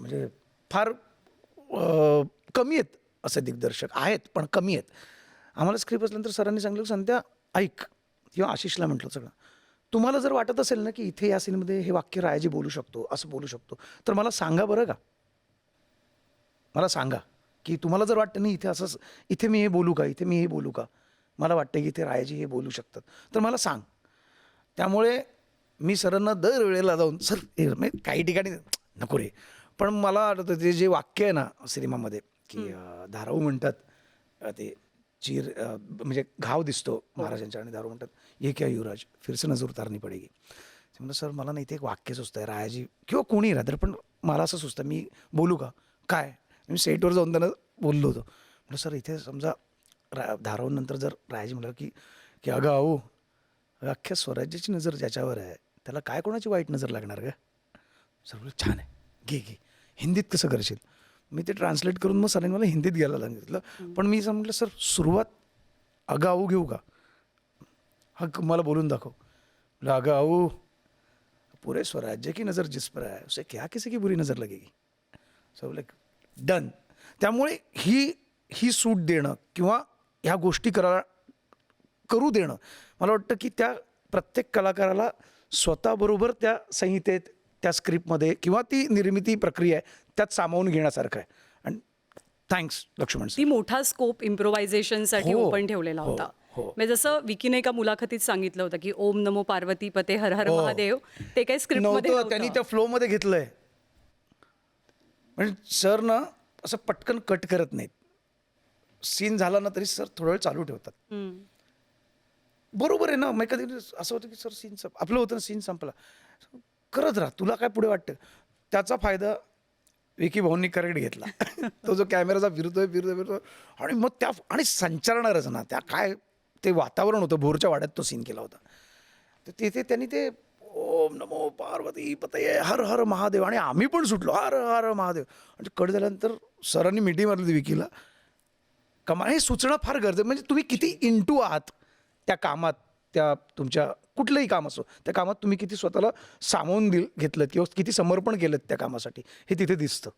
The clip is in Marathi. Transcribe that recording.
म्हणजे फार कमी आहेत असे दिग्दर्शक आहेत, पण कमी आहेत. आम्हाला स्क्रिप्ट असल्यानंतर सरांनी सांगितलं, संध्या ऐक, किंवा आशिषला म्हटलं सगळं, तुम्हाला जर वाटत असेल ना की इथे या सीनमध्ये हे वाक्य रायाजी बोलू शकतो, असं बोलू शकतो, तर मला सांगा बरं का. मला सांगा की तुम्हाला जर वाटतं नाही इथे असंच, इथे मी हे बोलू का, इथे मी हे बोलू का, मला वाटतं की इथे रायाजी हे बोलू शकतात, तर मला सांग. त्यामुळे मी सरांना दरवेळेला जाऊन, सर म्हणजे काही ठिकाणी नको रे, पण मला आठवतं ते जे वाक्य आहे ना सिनेमामध्ये की धाराऊ म्हणतात ते चीर म्हणजे घाव दिसतो महाराजांच्या आणि धाराऊ म्हणतात, ये क्या युवराज फिर से नजर उतारनी पडेगी. म्हणलं सर मला नाही ते एक वाक्य सुचतं आहे रायाजी किंवा कोणी राहतं, पण मला असं सुचतं, मी बोलू का काय. मी सेटवर जाऊन त्यांना बोललो होतो, म्हटलं सर इथे समजा धाराऊनंतर जर रायाजी म्हटलं की की अगं अहो, अख्ख्या स्वराज्याची नजर ज्याच्यावर आहे त्याला काय कोणाची वाईट नजर लागणार का. सर बोलले छान आहे, घे घे, हिंदीत कसं करशील. मी ते ट्रान्सलेट करून मग सरांनी मला हिंदीत घ्यायला सांगितलं. पण मी म्हटलं सर सुरुवात अगं आऊ घेऊ का, हा मला बोलून दाखव. म्हटलं अगं आऊ, पूरे स्वराज्य की नज़र जिस पर है उसे क्या किसी की बुरी नज़र लगेगी. So like done. त्यामुळे ही ही सूट देणं किंवा ह्या गोष्टी करू देणं, मला वाटतं की त्या प्रत्येक कलाकाराला स्वतःबरोबर त्या संहितेत, त्या स्क्रिप्टमध्ये किंवा ती निर्मिती प्रक्रिया आहे त्यात सामावून घेण्यासारखं आहे. आणि थँक्स लक्ष्मण सर. ती मोठा स्कोप इम्प्रोव्हायझेशनसाठी हो, ओपन ठेवलेला हो, होता. हो. म्हणजे जसं विकीने एका मुलाखतीत सांगितलं होतं की ओम नमो पार्वती पते हर हर हो. महादेव, ते काही स्क्रिप्टमध्ये नव्हतं, त्यांनी त्या फ्लोमध्ये घेतलंय. म्हणजे सर ना असं पटकन कट करत नाहीत. सीन झाला ना तरी सर थोडा वेळ चालू ठेवतात. बरोबर आहे ना, मग कधी असं होतं की सर सीन आपलं होतं ना, सीन संपला, करत राहा, तुला काय पुढे वाटतं. त्याचा फायदा विकी भाऊंनी करेक्ट घेतला. तो जो कॅमेराचा फिरतोय आणि मग त्या आणि संचालणारच ना, त्या काय ते वातावरण होतं, भोरच्या वाड्यात तो सीन केला होता. तर तिथे त्यांनी ते ओम नमो पार्वती पतये हर हर महादेव, आणि आम्ही पण सुटलो हर हर महादेव. आणि कट झाल्यानंतर सरांनी मिठी मारली होती विकीला, कमाल, हे सुचणं फार गरजेचं. म्हणजे तुम्ही किती इंटू आहात त्या कामात, त्या तुमच्या कुठलंही काम असो, त्या कामात तुम्ही किती स्वतःला सामावून घेतलं किंवा किती समर्पण केलं त्या कामासाठी, हे तिथे दिसतं.